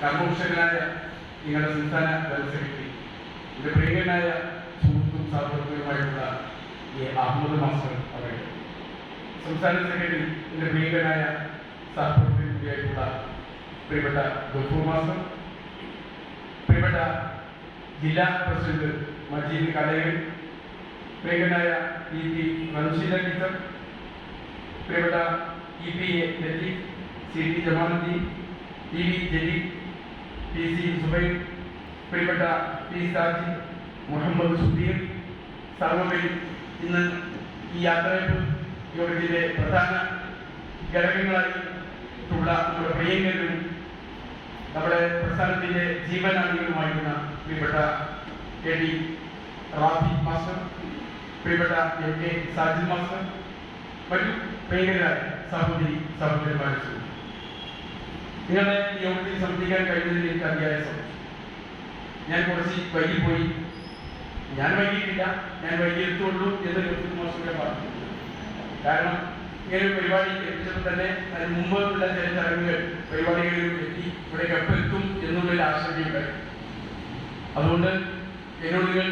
കർമ്മോഷകനായ നിങ്ങളുടെ സംസ്ഥാന general secretary, എൻ്റെ പ്രിയങ്കരനായ സുഹൃത്തും സഹപ്രവർത്തകരുമായിട്ടുള്ള ഈ അഹമ്മദ് മാസ്റ്റർ അവരെ, സംസ്ഥാന സെക്രട്ടറി, എൻ്റെ പ്രിയങ്കരനായ സഹപ്രവർത്തകൻ കൂടിയായിട്ടുള്ള പ്രിയപ്പെട്ട ഗഫൂർ മാസ്റ്റർ, പ്രിയപ്പെട്ട ജില്ലാ പ്രസിഡന്റ് മജീദ് കലയൻ, പ്രിയങ്കരനായ EP റംഷീദ ടീച്ചർ, പ്രിയപ്പെട്ട EPA Latheef, CT Jamaluddin, TV Jaleel, PC Subair, പ്രിയപ്പെട്ട P സാജി, മുഹമ്മദ് സുബീർ, സർവ്വപരി ഇന്ന് ഈ യാത്രയപ്പ് യോഗത്തിൻ്റെ പ്രധാന ഘടകങ്ങളായിട്ടുള്ള നമ്മുടെ പ്രിയങ്കരും നമ്മുടെ പ്രസ്ഥാനത്തിൻ്റെ ജീവനാടികളുമായിരുന്ന പ്രിയപ്പെട്ട KD റാഫി മാസ്റ്റർ, പ്രിയപ്പെട്ട MK സാജിദ് മാസ്റ്റർ, മറ്റു പ്രിയങ്കരായ സഹോദരന്മാരെ, നിങ്ങളുടെ യോഗത്തിൽ സംബന്ധിക്കാൻ കഴിഞ്ഞതിൽ എനിക്ക് അതിയായ സന്തോഷം. ഞാൻ കുറച്ച് വൈകിപ്പോയി. ഞാൻ വൈകിട്ടില്ല, ഞാൻ വൈകിയെത്തുള്ളൂ എന്ന് ഗഫൂർ മാസ്റ്റർ പറഞ്ഞു. കാരണം ഇങ്ങനെ ഒരു പരിപാടി എത്തിച്ചപ്പോൾ തന്നെ അതിന് മുമ്പ് ഉള്ള ചില ചടങ്ങുകൾ പരിപാടികളിലും എത്തി ഇവിടേക്ക് എപ്പോൾ എത്തും എന്നുള്ളൊരു ആശങ്കയുണ്ടായി. അതുകൊണ്ട് എന്നോട് നിങ്ങൾ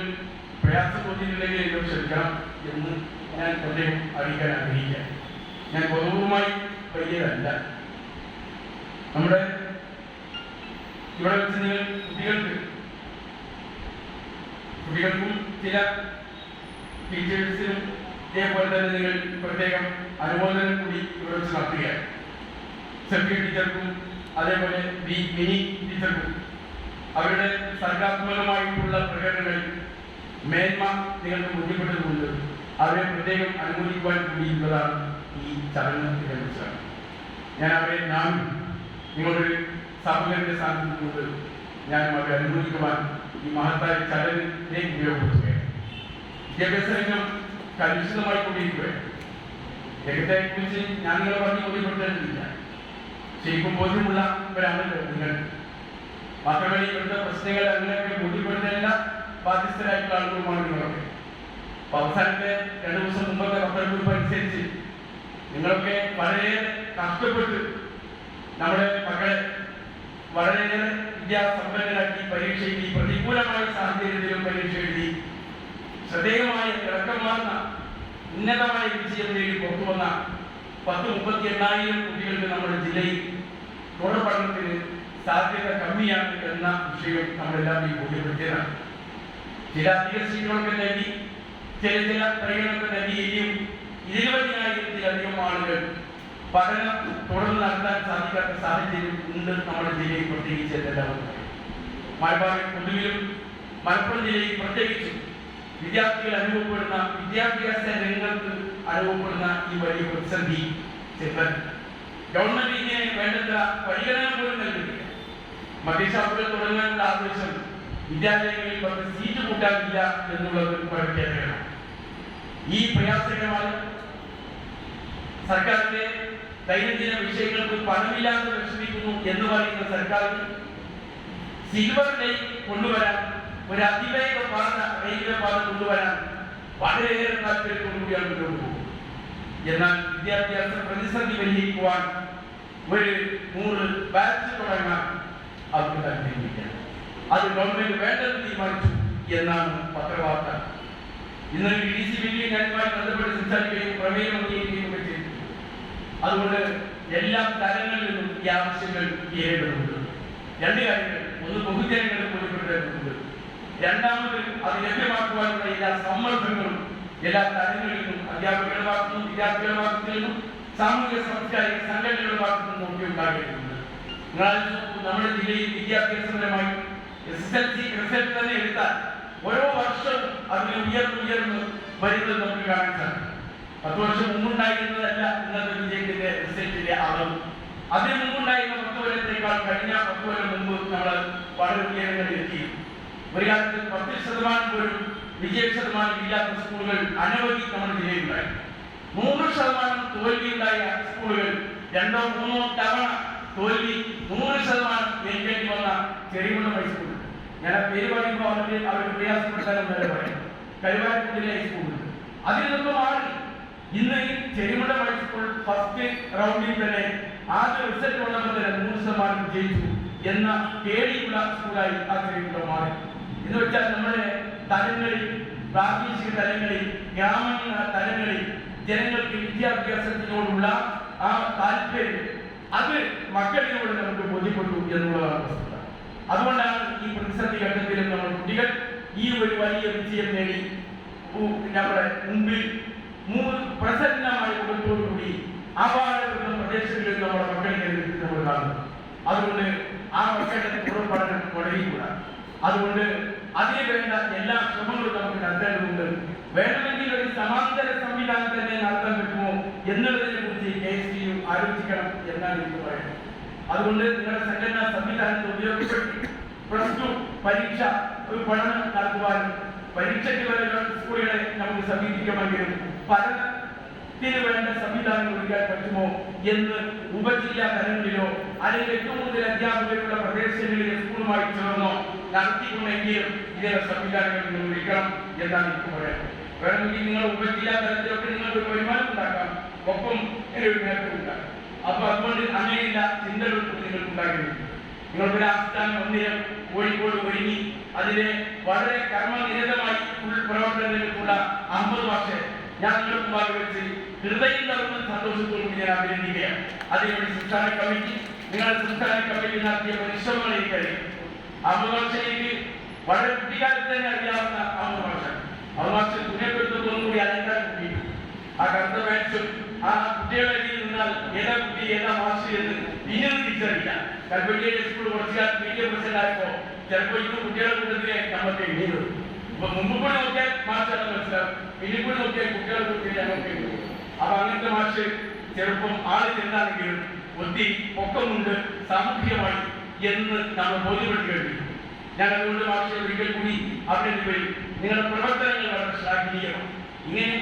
പ്രയാസം തോന്നിയിട്ടുണ്ടെങ്കിൽ എന്നോട് ക്ഷമിക്കണം എന്ന് ഞാൻ പ്രത്യേകം അറിയിക്കാൻ ആഗ്രഹിക്കാം. ഞാൻ ബോധപൂർവമായി വൈകിയതല്ല. നമ്മുടെ ഇവിടെ വെച്ച് നിങ്ങൾ കുട്ടികൾക്കും ചില ടീച്ചേഴ്സിനും ഇതേപോലെ തന്നെ നിങ്ങൾ പ്രത്യേകം അനുമോദനം കൂടി ഇവിടെ വെച്ച് നടത്തുകയാണ്. സെഫി ടീച്ചർക്കും അതേപോലെ മിനി ടീച്ചർക്കും അവരുടെ സർഗാത്മകമായിട്ടുള്ള പ്രകടനങ്ങളിൽ മേന്മ നിങ്ങൾക്ക് ബോധ്യപ്പെട്ടതുകൊണ്ട് അവരെ പ്രത്യേകം അനുമോദിക്കുവാൻ കൂടിയുള്ളതാണ് ഈ ചടങ്ങിനെ കുറിച്ചാണ്. ഞാൻ അവരെ നിങ്ങളൊരു സഹോദരന്റെ സ്ഥാനത്തുകൊണ്ട് ഞാനും അവരെ അനുമോദിക്കുവാൻ ഈ മഹത്തായ ചടങ്ങിലേക്ക് ഉപയോഗപ്പെടുത്തുകയാണ്. വിദ്യാഭ്യാസ രംഗം കലുഷിതമായി കൊണ്ടിരിക്കുകയാണ്. രംഗത്തെ കുറിച്ച് ഞാൻ നിങ്ങളെ പറഞ്ഞ് ബോധ്യപ്പെടുത്തേണ്ടതില്ല. ശരിക്കും ബോധ്യമുള്ളവരാണല്ലോ നിങ്ങൾ. മാത്രമല്ല ഇവിടുത്തെ പ്രശ്നങ്ങൾ അങ്ങനെയൊക്കെ ബോധ്യപ്പെടുത്തേണ്ട ബാധ്യസ്ഥരായിട്ടുള്ള ആളുകളുമാണ് നിങ്ങളൊക്കെ. അപ്പൊ അവസാനത്തെ 2 ദിവസം മുമ്പത്തെ പത്രക്കുറിപ്പ് അനുസരിച്ച് നിങ്ങളൊക്കെ വളരെയേറെ കഷ്ടപ്പെട്ട് നമ്മുടെ മക്കളെ വളരെയേറെ വിദ്യാസമ്പന്നരാക്കി പരീക്ഷ എഴുതി, പ്രതികൂലമായ സാഹചര്യത്തിലും പരീക്ഷ എഴുതി ശ്രദ്ധേയമായ തിളക്കമാർന്ന ഉന്നതമായ വിജയം നേടി പുറത്തു വന്ന 10-38,000 കുട്ടികൾക്ക് നമ്മുടെ ജില്ലയിൽ തുടർ പഠനത്തിന് സാധ്യത കമ്മിയാണ് എന്ന വിഷയം നമ്മളെല്ലാം ബോധ്യപ്പെടുത്തിയതാണ്. ചില അധിക സീറ്റുകളൊക്കെ നൽകി, ചില പരിഗണനകൾ നൽകിയെങ്കിലും 20,000-ത്തിലധികം ആളുകൾ പഠനം തുടർന്ന് നടത്താൻ സാധിക്കാത്ത സാഹചര്യം ഉണ്ട് നമ്മുടെ ജില്ലയിൽ, പ്രത്യേകിച്ച് എല്ലാവർക്കും. മലബാർ പൊതുവിലും മലപ്പുറം ജില്ലയിൽ പ്രത്യേകിച്ചും വിദ്യാർത്ഥികൾ അനുഭവപ്പെടുന്ന വിദ്യാഭ്യാസ രംഗത്ത് അനുഭവപ്പെടുന്ന ഈ വലിയ പ്രതിസന്ധി ഗവൺമെന്റ് ഇതിനെ വേണ്ടത്ര പരിഗണന പോലും നൽകുന്നില്ല. മദ്യശാസ്ത്രം തുടങ്ങാനുള്ള ആവശ്യം വിദ്യാലയങ്ങളിൽ 10 സീറ്റ് കൂട്ടാനില്ല എന്നുള്ളത് പ്രഖ്യാപനമാണ്. ഈ പ്രയാസകരമായ സർക്കാരിന്റെ ദൈനംദിന വിഷയങ്ങൾക്ക് പണമില്ലാതെ വിഷമിക്കുന്നു എന്ന് പറയുന്ന സർക്കാരിന് സിൽവർ ലൈൻ കൊണ്ടുവരാൻ, ഒരു അതിവേഗ പാത, റെയിൽവേ പാത കൊണ്ടുവരാൻ വളരെയേറെ താല്പര്യത്തോടുകൂടിയാണ് മുന്നോട്ട് പോകുന്നത്. എന്നാൽ വിദ്യാഭ്യാസ പ്രതിസന്ധി പരിഹരിക്കുവാൻ ഒരു 100 ബാച്ച് തുടങ്ങാൻ അവർക്ക് താല്പര്യമില്ല. അത് ഗവൺമെന്റ് വേണ്ടെന്ന് തീരുമാനിച്ചു എന്നാണ് പത്രവാർത്ത. ഇന്ന് DC ബില്ലിൽ ഞാനുമായി ബന്ധപ്പെട്ട് സംസാരിക്കുകയും പ്രമേയം അംഗീകരിക്കുകയും ചെയ്തു. അതുകൊണ്ട് എല്ലാ തലങ്ങളിൽ നിന്നും ഈ ആവശ്യങ്ങൾ ഉയരേണ്ടതുണ്ട്. 2 കാര്യങ്ങൾ: ഒന്ന്, ബഹുജനങ്ങളെ ബോധ്യപ്പെടുത്തേണ്ടതുണ്ട്. രണ്ടാമത്, അത് ലഭ്യമാക്കുവാനുള്ള എല്ലാ സമ്മർദ്ദങ്ങളും എല്ലാ തലങ്ങളിൽ നിന്നും, അധ്യാപകരുടെ ഭാഗത്തു നിന്നും, വിദ്യാർത്ഥികളുടെ ഭാഗത്തു നിന്നും, സാമൂഹിക സാംസ്കാരിക സംഘടനകളുടെ ഭാഗത്തു നിന്നും ഒക്കെ ഉണ്ടാകേണ്ടതുണ്ട്. നമ്മുടെ ജില്ലയിൽ വിദ്യാഭ്യാസപരമായി SSLC റിസൾട്ട് തന്നെ എടുത്താൽ ഓരോ വർഷവും അതിന് ഉയർന്ന് വരുന്നത് നമുക്ക് കാണാൻ സാധിക്കും. 10 വർഷം മുമ്പുണ്ടായിരുന്നതല്ല ഇന്നത്തെ വിജയത്തിന്റെ റിസൾട്ടിന്റെ അളവ്. അതിന് മുമ്പുണ്ടായിരുന്ന 10 കൊല്ലത്തേക്കാൾ കഴിഞ്ഞ 10 കൊല്ലം മുമ്പ് നമ്മൾ വളരെ ഉയരങ്ങളിൽ എത്തി. ഒരു കാലത്ത് 10% പോലും വിജയ ശതമാനം ഇല്ലാത്ത സ്കൂളുകൾ അനവധി നമ്മുടെ ജില്ലയിലുണ്ടായി. 100% തോൽവിയുണ്ടായ സ്കൂളുകൾ 2-3 തവണ തോൽവി 100% ഏൽക്കേണ്ടി വന്ന ചെറിയകുളം ഹൈസ്കൂൾ. ഞാൻ ആ പേര് പറയുമ്പോൾ അവർക്ക് പ്രയാസപ്പെടുത്താനും വരെ പറയാം. കരുവാരക്കുണ്ടിലെ ഹൈസ്കൂളുണ്ട്. അതിൽ നിന്നും മാറി ഇന്ന് ഈ ചെറിയകുളം ഹൈസ്കൂൾ ഫസ്റ്റ് റൗണ്ടിൽ തന്നെ ആദ്യ റിസൾട്ട് വന്നപ്പോൾ തന്നെ 100% ജയിച്ചു. എന്ന പേടിയുള്ള സ്കൂളായി ആ കരിക്കുലം മാറി. എന്ന് വെച്ചാൽ നമ്മുടെ തലങ്ങളിൽ, പ്രാദേശിക തലങ്ങളിൽ, ഗ്രാമീണ തലങ്ങളിൽ ജനങ്ങൾക്ക് വിദ്യാഭ്യാസത്തിനോടുള്ള ആ താല്പര്യം അത് മക്കളിലൂടെ നമുക്ക് ബോധ്യപ്പെട്ടു എന്നുള്ളതാണ് വസ്തുത. അതുകൊണ്ടാണ് ഈ പ്രതിസന്ധി ഘട്ടത്തിലും നമ്മൾ കുട്ടികൾ ഈ ഒരു വലിയ വിജയം നേടി നമ്മുടെ മുമ്പിൽ പ്രസന്നമായ മുഖത്തോടുകൂടി ആവാഹന പ്രദേശങ്ങളിൽ നമ്മുടെ മക്കളെ നമ്മൾ കാണുന്നു. അതുകൊണ്ട് ആ മക്കളുടെ തുടർ പഠനം മുടങ്ങിക്കൂടാ. അതുകൊണ്ട് അതിന് വേണ്ട എല്ലാ ശ്രമങ്ങളും നമുക്ക് നടത്തേണ്ടതുണ്ട്. വേണമെങ്കിൽ ഒരു സമാന്തര സംവിധാനം തന്നെ നടത്താൻ പറ്റുമോ എന്നുള്ളതിനെ കുറിച്ച് KSTU ആലോചിക്കണം എന്നാണ് എനിക്ക് പറയുന്നത്. അതുകൊണ്ട് നിങ്ങളുടെ സംഘടനാ സംവിധാനത്തെ ഉപയോഗപ്പെടുത്തി +2 പരീക്ഷ ഒരു പഠനം നടത്തുവാനും പരീക്ഷയ്ക്ക് വരെ സ്കൂളുകളെ നമുക്ക് സമീപിക്കുമെങ്കിലും പഠനത്തിന് വേണ്ട സംവിധാനം ഒരുക്കാൻ പറ്റുമോ എന്ന് ഉപജില്ലാ തലങ്ങളിലോ അല്ലെങ്കിൽ ഏറ്റവും കൂടുതൽ അധ്യാപകരുള്ള പ്രദേശങ്ങളിലെ സ്കൂളുമായി ചേർന്നോ നടത്തിക്കൊണ്ടെങ്കിലും ഇതേ സംവിധാനങ്ങൾ നിങ്ങൾ ഒരുക്കണം എന്നാണ് എനിക്ക് പറയുന്നത്. വേണമെങ്കിൽ നിങ്ങൾ ഉപജില്ലാ തലത്തിലൊക്കെ നിങ്ങൾക്ക് വരുമാനം ഉണ്ടാക്കാം, ഒപ്പം ഒരു നേതൃത്വം ഉണ്ടാക്കാം. അപ്പൊ അതുകൊണ്ട് അങ്ങനെയുള്ള ചിന്തകൾ നിങ്ങൾക്ക് ഉണ്ടാകുന്നു. നിങ്ങൾക്കൊരു ആസ്ഥാന മന്ദിരം കോഴിക്കോട് ഒരുങ്ങി അതിലെ വളരെ കർമ്മനിരതമായി പ്രവർത്തനങ്ങൾക്കുള്ള 50 വർഷം ഞാൻ നിങ്ങൾക്ക് മുമ്പാകെ വെച്ച് ഹൃദയം തരുന്ന സന്തോഷത്തോടും ഞാൻ അഭിനന്ദിക്കുകയാണ്. അതിനുവേണ്ടി സംസ്ഥാന കമ്മിറ്റി, നിങ്ങളുടെ സംസ്ഥാന കമ്മിറ്റി നടത്തിയ പരിശ്രമങ്ങൾ എനിക്കറിയാം. 50 വർഷത്തേക്ക് വളരെ കുട്ടിക്കാലത്ത് തന്നെ അറിയാവുന്ന 50 വർഷം തുണിയെടുത്തൊന്നും കൂടി അലങ്കാരം കൂടി ആ കറുത്ത പാൻസും ആ കുട്ടികളുടെ ഇടയിൽ നിന്നാൽ ഏതാ കുട്ടി ഏതാ മാസ്റ്റർ എന്ന് പിന്നീട് തിരിച്ചറിയില്ല. കൽപ്പറ്റയിലെ സ്കൂൾ കുറച്ചു കാലം PTA പ്രസിഡന്റ് ആയപ്പോ ചിലപ്പോ ഇന്ന് കുട്ടികളുടെ കൂട്ടത്തിലെ നമുക്ക് എഴുതിയത്. ഇപ്പൊ മുമ്പ് കൂടി നോക്കിയാൽ മാസ്റ്റർ മനസ്സിലാവും, പിന്നീട് കൂടി നോക്കിയാൽ കുട്ടികളുടെ കൂട്ടത്തിൽ നമുക്ക് എഴുതും. അപ്പൊ അങ്ങനത്തെ മാഷ് ചെറുപ്പം ആള് ചെന്നാണെങ്കിലും ഒത്തിരി പൊക്കമുണ്ട് സാമൂഹികമായി എന്ന് നമ്മൾ ബോധ്യപ്പെടുത്തി കഴിഞ്ഞു. ഞാൻ അതുകൊണ്ട് മാഷെ ഒരിക്കൽ കൂടി അവിടെ വരും. നിങ്ങളുടെ പ്രവർത്തനങ്ങൾ വളരെ ശ്ലാഘനീയമാണ്. ഇങ്ങനെ